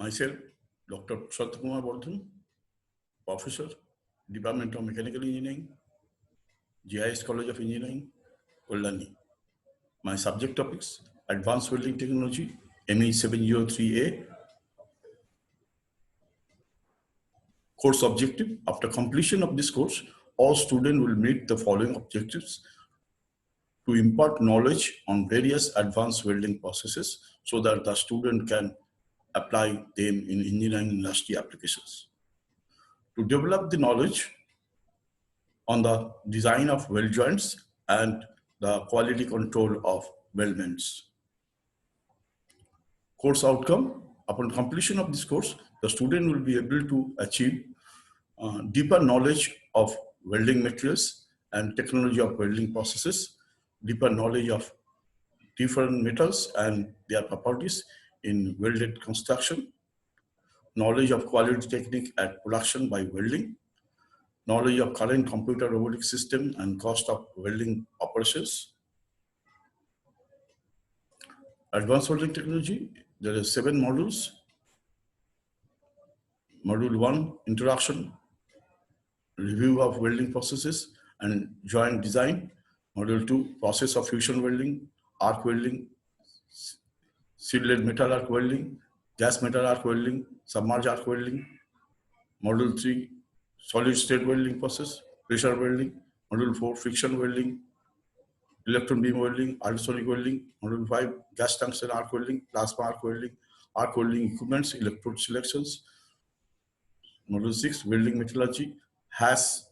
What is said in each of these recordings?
Myself, Dr. Kumar Welding, Professor, Department of Mechanical Engineering, GIS College of Engineering, Welding. My subject topics: Advanced Welding Technology, ME 703A. Course objective: after completion of this course, all students will meet the following objectives: to impart knowledge on various advanced welding processes so that the student can apply them in engineering industry applications. To develop the knowledge on the design of weld joints and the quality control of weldments. Course outcome: upon completion of this course, the student will be able to achieve deeper knowledge of welding materials and technology of welding processes, deeper knowledge of different metals and their properties in welded construction, knowledge of quality technique at production by welding, knowledge of current computer robotic system and cost of welding operations. Advanced welding technology, there are 7 modules. Module 1, introduction, review of welding processes and joint design. Module 2, process of fusion welding, arc welding, sealed metal arc welding, gas metal arc welding, submerged arc welding. Module 3, solid state welding process, pressure welding. Module 4, friction welding, electron beam welding, ultrasonic welding. Module 5, gas tungsten arc welding, plasma arc welding equipments, electrode selections. Module 6, welding metallurgy, has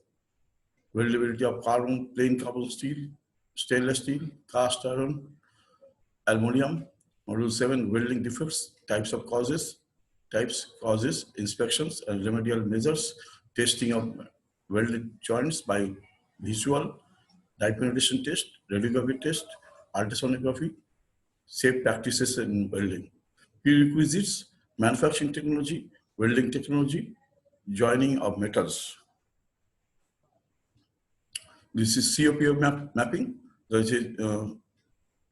weldability of carbon, plain carbon steel, stainless steel, cast iron, aluminum. Module 7, welding defects, causes, inspections and remedial measures, testing of welded joints by visual, light penetration test, radiography test, ultrasonography, safe practices in welding. Prerequisites: manufacturing technology, welding technology, joining of metals. This is COPO mapping. There is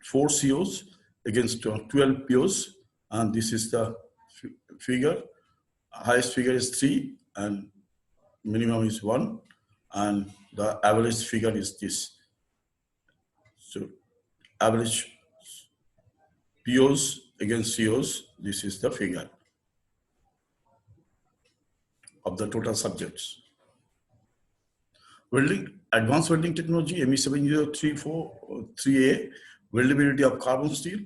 4 COs against 12 POs, and this is the figure. Highest figure is 3 and minimum is 1, and the average figure is this. So average POs against COs, this is the figure of the total subjects. Welding, advanced welding technology, ME 703A, weldability of carbon steel,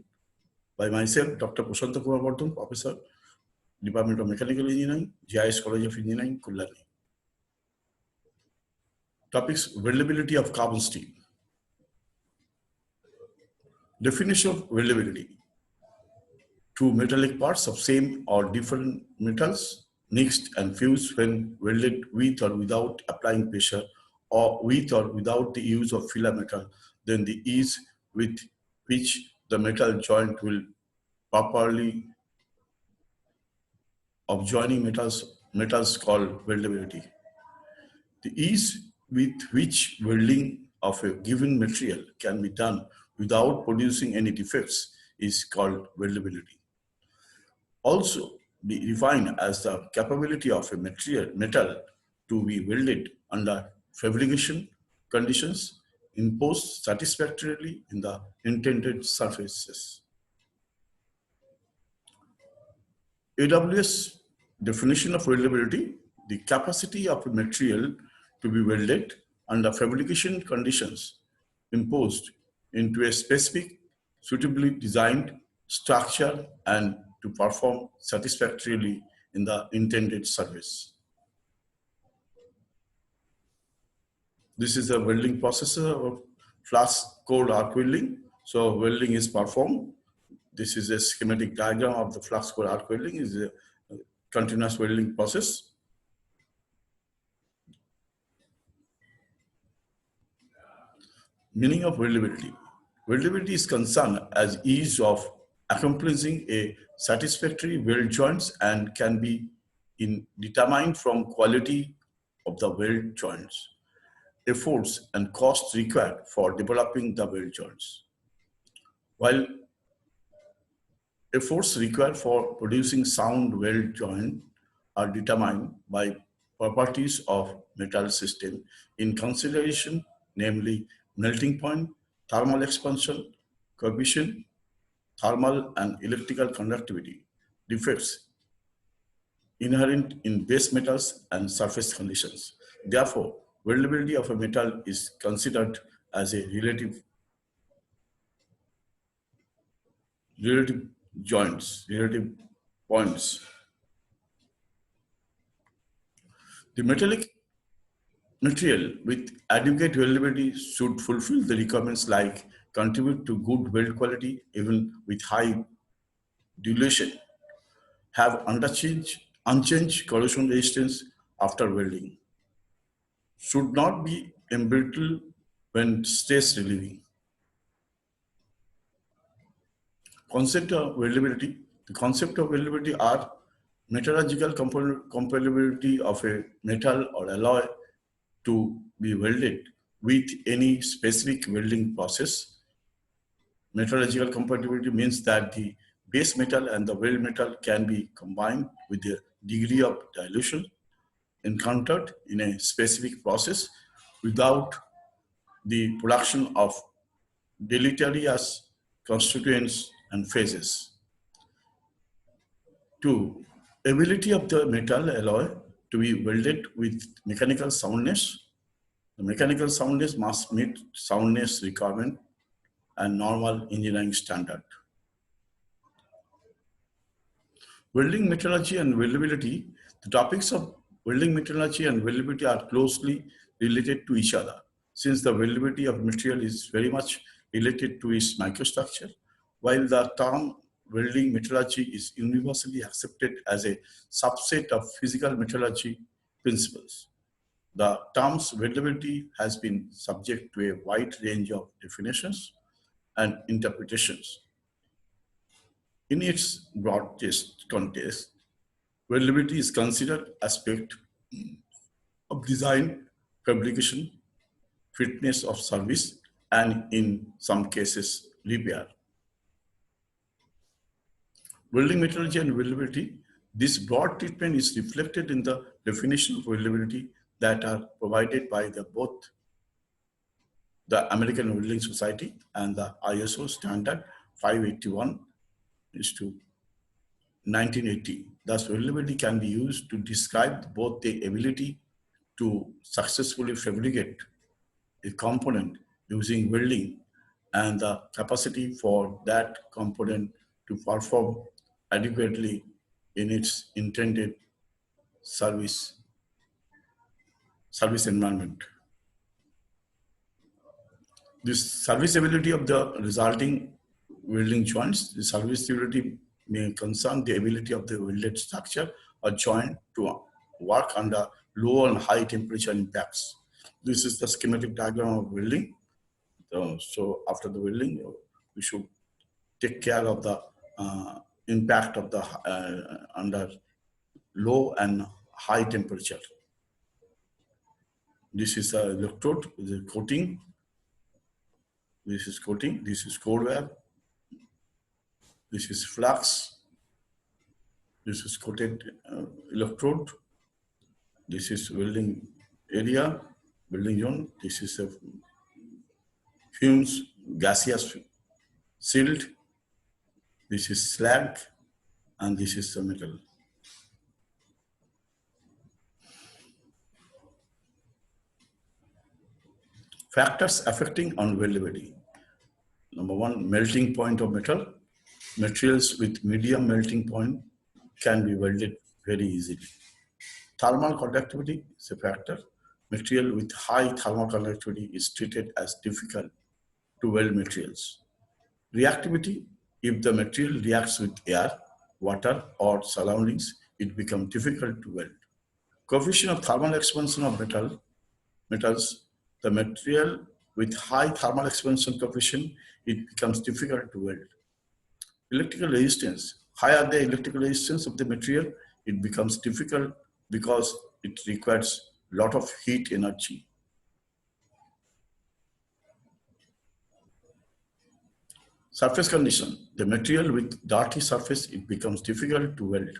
by myself, Dr. Kumar Welding, Professor, Department of Mechanical Engineering, GIS College of Engineering, Kullarni. Topics: weldability of carbon steel. Definition of weldability: 2 metallic parts of same or different metals mixed and fused when welded with or without applying pressure, or with or without the use of filler metal, then the ease with which the metal joint will properly of joining metals called weldability. The ease with which welding of a given material can be done without producing any defects is called weldability. Also be defined as the capability of a metal to be welded under fabrication conditions imposed satisfactorily in the intended surfaces. AWS definition of weldability: the capacity of a material to be welded under fabrication conditions imposed into a specific, suitably designed structure and to perform satisfactorily in the intended surface. This is a welding process of flash core arc welding. So welding is performed. This is a schematic diagram of the flux core arc welding. Is a continuous welding process. Meaning of weldability: weldability is concerned as ease of accomplishing a satisfactory weld joints and can be determined from quality of the weld joints, efforts and costs required for developing the weld joints. While Efforts required for producing sound weld joint are determined by properties of metal system in consideration, namely melting point, thermal expansion, coefficient, thermal and electrical conductivity, defects inherent in base metals and surface conditions. Therefore, weldability of a metal is considered as a relative relative points. The metallic material with adequate weldability should fulfill the requirements like contribute to good weld quality even with high dilution, have unchanged corrosion resistance after welding, should not be embrittled when stress relieving. Concept of weldability. The concept of weldability are metallurgical compatibility of a metal or alloy to be welded with any specific welding process. Metallurgical compatibility means that the base metal and the weld metal can be combined with a degree of dilution encountered in a specific process without the production of deleterious constituents and phases. Two, ability of the metal alloy to be welded with mechanical soundness. The mechanical soundness must meet soundness requirement and normal engineering standard. Welding metallurgy and weldability. The topics of welding metallurgy and weldability are closely related to each other, since the weldability of material is very much related to its microstructure, while the term welding metallurgy is universally accepted as a subset of physical metallurgy principles. The terms weldability has been subject to a wide range of definitions and interpretations. In its broadest context, weldability is considered aspect of design, fabrication, fitness of service, and in some cases, repair. Welding metallurgy and weldability, this broad treatment is reflected in the definition of weldability that are provided by both the American Welding Society and the ISO standard 581 is to 1980. Thus, weldability can be used to describe both the ability to successfully fabricate a component using welding and the capacity for that component to perform adequately in its intended service environment. This serviceability of the resulting welding joints, the serviceability may concern the ability of the welded structure or joint to work under low and high temperature impacts. This is the schematic diagram of welding. So after the welding, we should take care of the impact of the under low and high temperature. This is a electrode, the coating. This is coating, this is cold wear. This is flux. This is coated electrode. This is welding area, welding zone. This is a fumes, gaseous sealed. This is slag, and this is the metal. Factors affecting on weldability. Number one, melting point of metal. Materials with medium melting point can be welded very easily. Thermal conductivity is a factor. Material with high thermal conductivity is treated as difficult to weld materials. Reactivity, if the material reacts with air, water, or surroundings, it becomes difficult to weld. Coefficient of thermal expansion of metals, the material with high thermal expansion coefficient, it becomes difficult to weld. Electrical resistance, higher the electrical resistance of the material, it becomes difficult because it requires a lot of heat energy. Surface condition. The material with dirty surface, it becomes difficult to weld.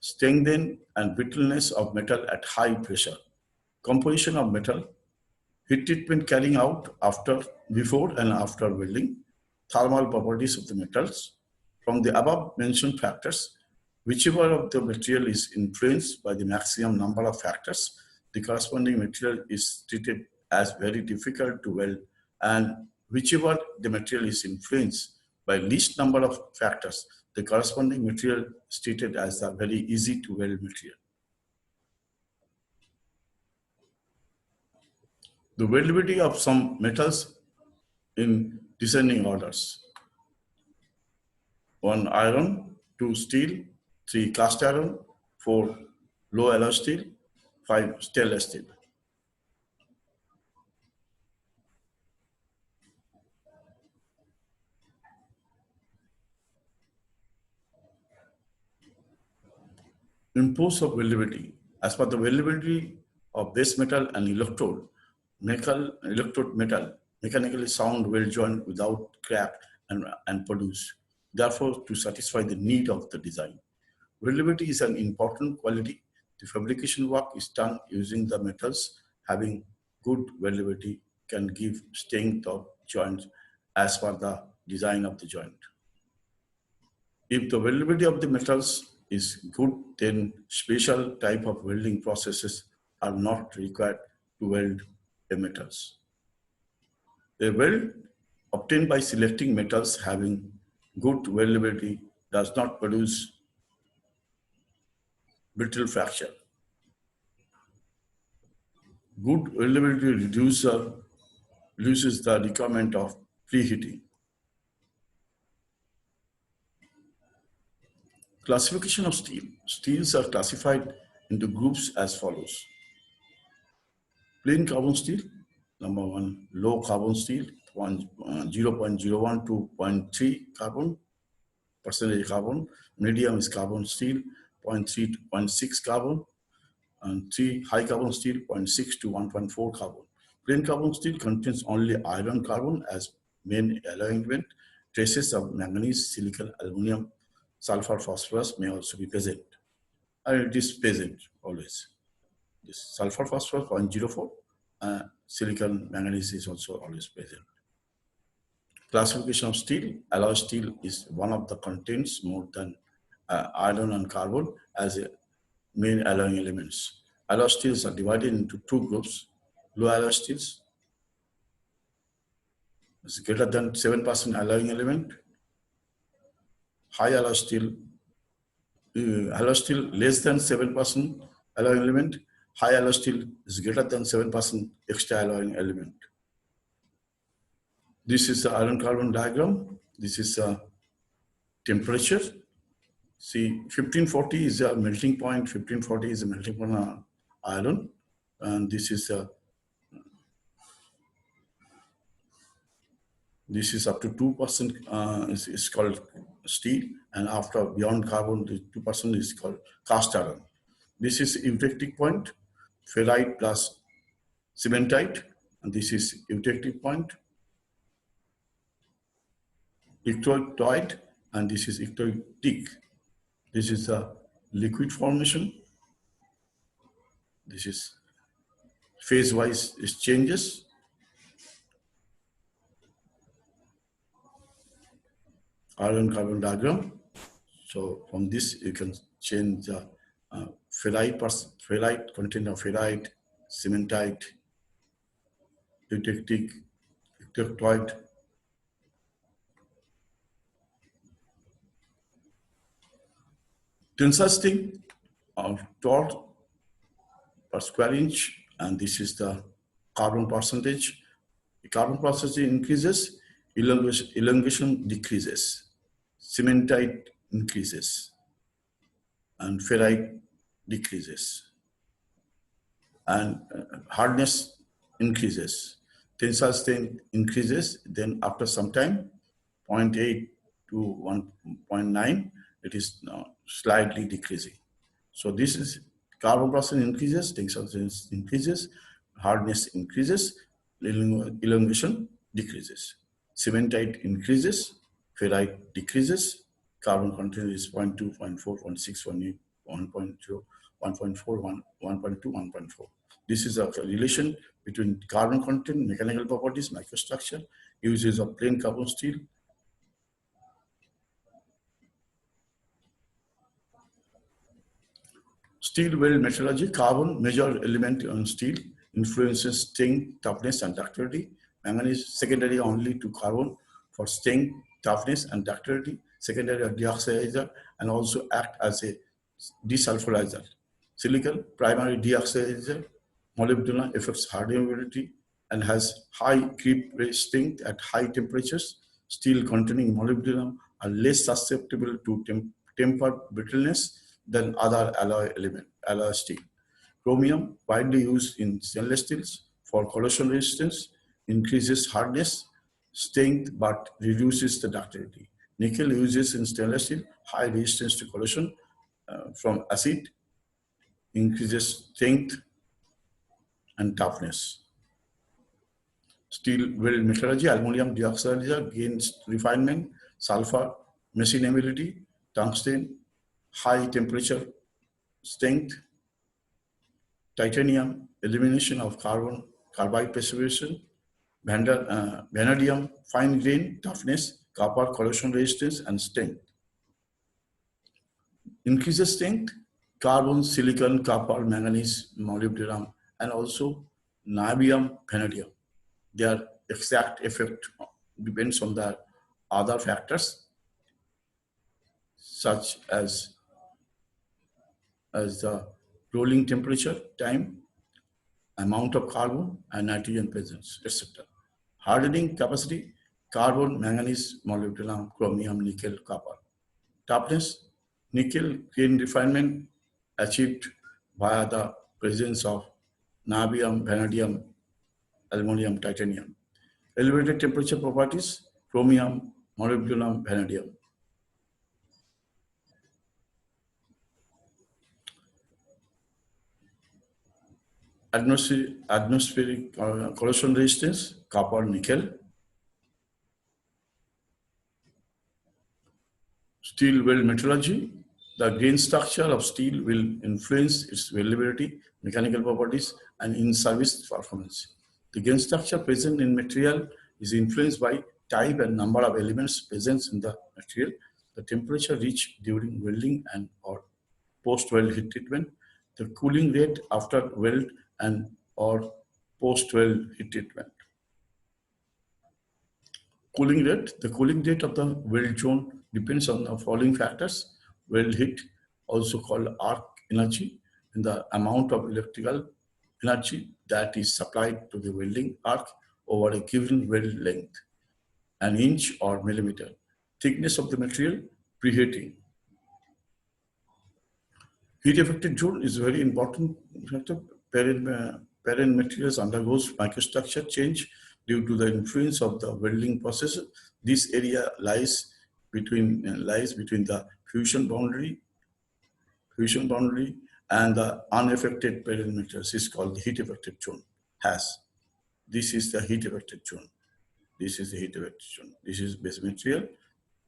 Strength and brittleness of metal at high pressure. Composition of metal. Heat treatment carrying out before and after welding. Thermal properties of the metals. From the above mentioned factors, whichever of the material is influenced by the maximum number of factors, the corresponding material is treated as very difficult to weld, and whichever the material is influenced by least number of factors, the corresponding material is treated as a very easy to weld material. The weldability of some metals in descending orders. 1 iron, 2 steel, 3 cast iron, 4 low alloy steel, 5 stainless steel. Impose of weldability. As per the weldability of base metal and electrode metal mechanically sound well joined without crack and produce. Therefore, to satisfy the need of the design. Weldability is an important quality. The fabrication work is done using the metals. Having good weldability can give strength of joints as per the design of the joint. If the weldability of the metals is good, then special type of welding processes are not required to weld the metals. A weld obtained by selecting metals having good weldability does not produce brittle fracture. Good weldability reduces the requirement of preheating. Classification of steel. Steels are classified into groups as follows. Plain carbon steel, number 1, low carbon steel, 0.01 to 0.3 carbon, percentage carbon. Medium is carbon steel, 0.3 to 0.6 carbon, and 3 high carbon steel, 0.6 to 1.4 carbon. Plain carbon steel contains only iron carbon as main alloy element. Traces of manganese, silicon, aluminum, sulfur, phosphorus may also be present. And it is present always. This sulfur, phosphorus 0.04, silicon, manganese is also always present. Classification of steel. Alloy steel is one of the contains more than iron and carbon as a main alloying elements. Alloy steels are divided into 2 groups. Low alloy steels is greater than 7% alloying element. High alloy steel less than 7% alloying element. High alloy steel is greater than 7% extra alloying element. This is the iron carbon diagram. This is temperature. See, 1540 is a melting point. 1540 is a melting point of iron. And this is up to 2% is called steel, and after beyond carbon, the 2% is called cast iron. This is eutectic point, ferrite plus cementite, and this is eutectic point, ectotoid, and this is ectotic. This is a liquid formation. This is phase-wise changes. Iron carbon diagram. So from this you can change the ferrite content of ferrite, cementite, eutectic, ectotoid. Tensile strength of torque per square inch, and this is the carbon percentage. The carbon percentage increases, elongation decreases, cementite increases, and ferrite decreases, and hardness increases. Tensile strength increases, then after some time, 0.8 to 1.9, it is now slightly decreasing. So this is carbon percent increases, tensile strength increases, hardness increases, elongation decreases. Cementite increases, Ferrite decreases, carbon content is 0.2, 0.4, 0.6, 1.8, 1.0, 1.4, 1.2, 1.4. This is a relation between carbon content, mechanical properties, microstructure, uses of plain carbon steel. Steel weld metallurgy, carbon, major element on steel, influences staying, toughness, and ductility. Manganese, secondary only to carbon for staying, toughness, and ductility. Secondary deoxidizer and also act as a desulfurizer. Silicon, primary deoxidizer. Molybdenum affects hardenability and has high creep resisting at high temperatures. Steel containing molybdenum are less susceptible to tempered brittleness than other alloy steel. Chromium, widely used in stainless steels for corrosion resistance, increases hardness, strength, but reduces the ductility. Nickel uses in stainless steel, high resistance to corrosion from acid, increases strength and toughness. Steel weld metallurgy, aluminum dioxide gains refinement, sulfur machinability, tungsten, high temperature strength, titanium, elimination of carbide precipitation, vanadium, fine grain, toughness, copper, corrosion resistance, and strength. Increases strength, carbon, silicon, copper, manganese, molybdenum, and also niobium, vanadium. Their exact effect depends on the other factors such as the rolling temperature, time, amount of carbon and nitrogen presence, etc. Hardening capacity, carbon, manganese, molybdenum, chromium, nickel, copper. Toughness, nickel grain refinement achieved via the presence of niobium, vanadium, aluminum, titanium. Elevated temperature properties, chromium, molybdenum, vanadium. Atmospheric corrosion resistance, copper, nickel. Steel weld metallurgy, the grain structure of steel will influence its weldability, mechanical properties, and in-service performance. The grain structure present in material is influenced by type and number of elements present in the material, the temperature reached during welding and or post-weld heat treatment, the cooling rate after weld and or post-weld heat treatment. Cooling rate, the cooling rate of the weld zone depends on the following factors: weld heat, also called arc energy, and the amount of electrical energy that is supplied to the welding arc over a given weld length, an inch or millimeter. Thickness of the material, preheating. Heat affected zone is a very important factor. Parent materials undergoes microstructure change due to the influence of the welding process. This area lies between the fusion boundary and the unaffected parent materials is called the heat affected zone. This is the heat affected zone. This is the heat affected zone. This is base material.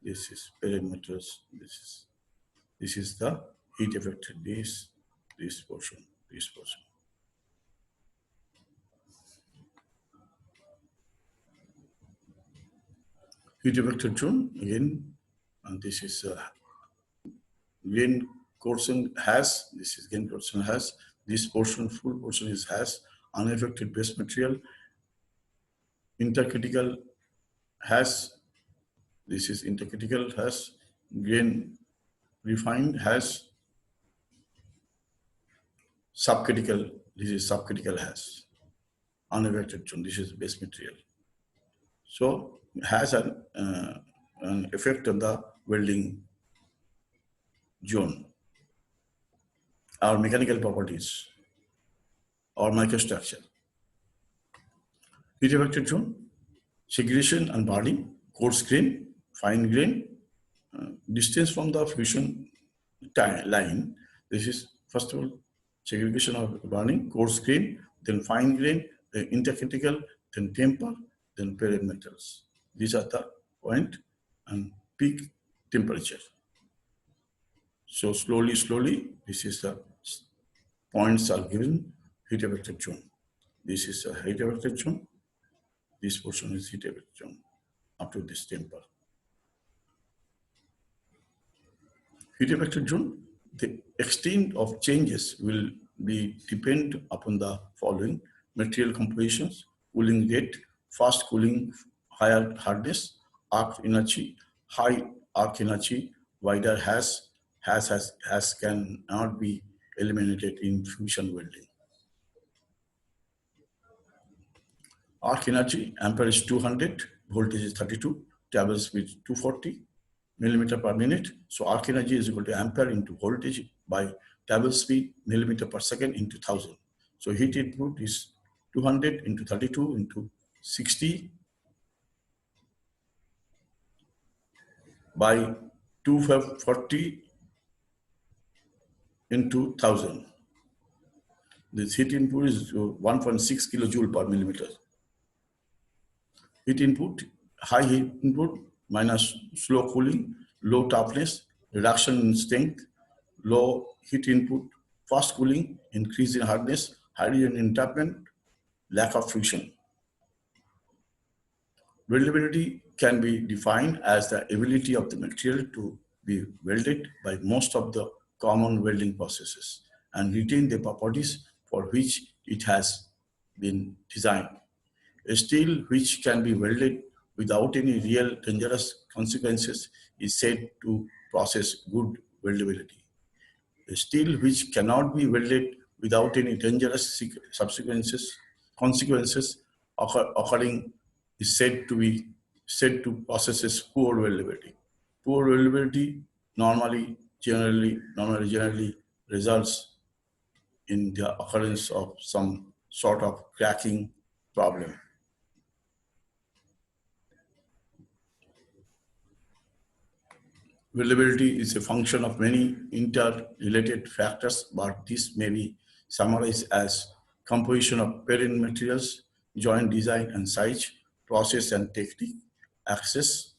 This is parent materials. This is the heat affected. This portion. Heat affected zone again, and this is gain portion has. This is gain portion has. This portion, full portion is has. Unaffected base material. Intercritical has. This is intercritical has. Gain refined has. Subcritical. This is subcritical has. Unaffected zone. This is base material. So has an effect on the welding zone or mechanical properties or microstructure. Heat affected zone, segregation and burning, coarse grain, fine grain, distance from the fusion line. This is first of all segregation of burning, coarse grain, then fine grain, then intercritical, then temper, then parent metals. These are the point. and peak temperature. So slowly, this is the points are given heat affected zone. This is a heat affected zone. This portion is heat affected zone up to this temper. Heat affected zone, the extent of changes will be depend upon the following: material compositions, cooling rate, fast cooling, higher hardness, arc energy, high arc energy, wider has cannot be eliminated in fusion welding. Arc energy, ampere is 200, voltage is 32, table speed 240 millimeter per minute. So arc energy is equal to ampere into voltage by table speed millimeter per second into 1000. So heat input is 200 into 32 into 60 by 240 into 1000. This heat input is 1.6 kilojoule per millimeter. Heat input, high heat input minus slow cooling, low toughness, reduction in strength, low heat input, fast cooling, increase in hardness, hydrogen entrapment, lack of fusion. Weldability can be defined as the ability of the material to be welded by most of the common welding processes and retain the properties for which it has been designed. A steel which can be welded without any real dangerous consequences is said to possess good weldability. A steel which cannot be welded without any dangerous consequences occurring is said to possess poor weldability. Poor weldability generally results in the occurrence of some sort of cracking problem. Weldability is a function of many interrelated factors, but this may be summarized as composition of parent materials, joint design and size, process and technique, access.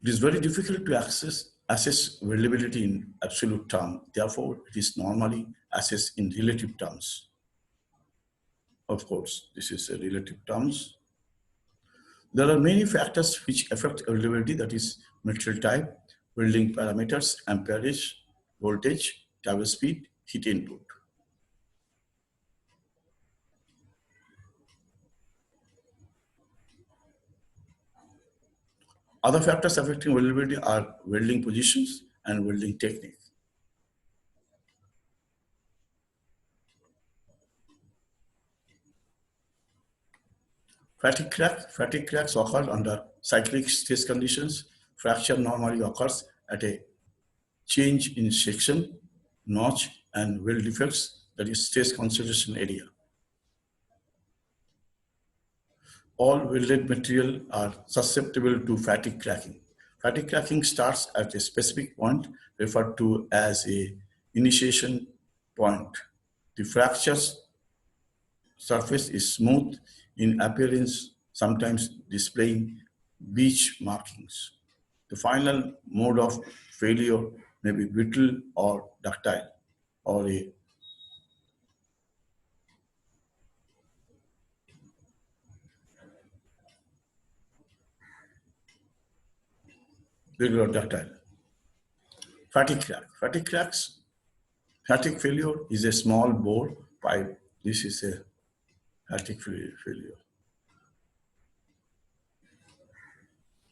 It is very difficult to assess weldability in absolute terms. Therefore, it is normally assessed in relative terms. Of course, this is a relative terms. There are many factors which affect weldability, that is material type, welding parameters, amperage, voltage, table speed, heat input. Other factors affecting weldability are welding positions and welding technique. Fatigue cracks occur under cyclic stress conditions. Fracture normally occurs at a change in section, notch, and weld defects, that is stress concentration area. All welded material are susceptible to fatigue cracking. Fatigue cracking starts at a specific point referred to as a initiation point. The fracture surface is smooth in appearance, sometimes displaying beach markings. The final mode of failure may be brittle or ductile, or a brittle or ductile. Fatigue crack. Fatigue failure is a small bore pipe. This is a fatigue failure.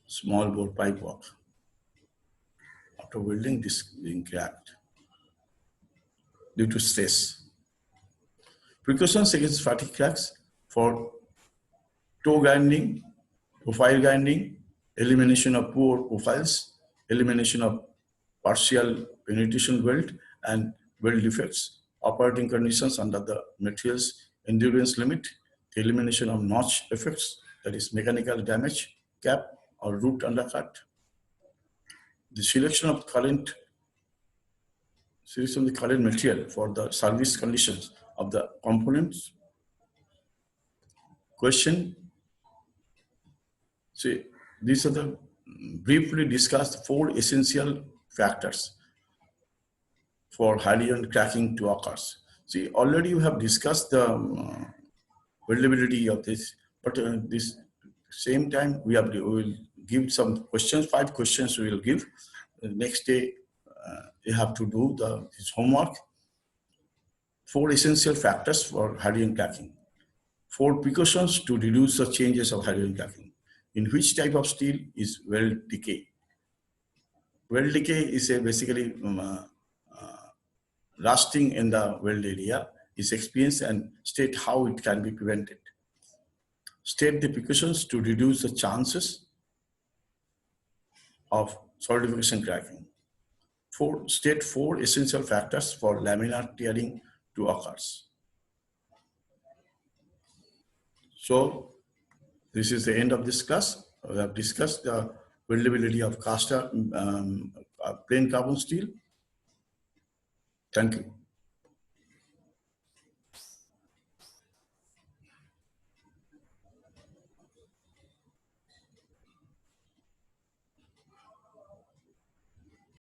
Small bore pipe work. After welding, this being cracked due to stress. Precautions against fatigue cracks: for toe grinding, profile grinding, elimination of poor profiles, elimination of partial penetration weld and weld defects, operating conditions under the material's endurance limit, the elimination of notch effects, that is mechanical damage, cap or root undercut, the selection of the current material for the service conditions of the components, Question. See, these are the briefly discussed 4 essential factors for hydrogen cracking to occur. See, already you have discussed the weldability of this, but this same time we will give some questions, 5 questions we will give. The next day you have to do this homework. 4 essential factors for hydrogen cracking. 4 precautions to reduce the changes of hydrogen cracking. In which type of steel is weld decay? Weld decay is basically rusting in the weld area is experienced, and state how it can be prevented. State the precautions to reduce the chances of solidification cracking. State 4 essential factors for laminar tearing to occur. So this is the end of this class. We have discussed the weldability of plain carbon steel. Thank you.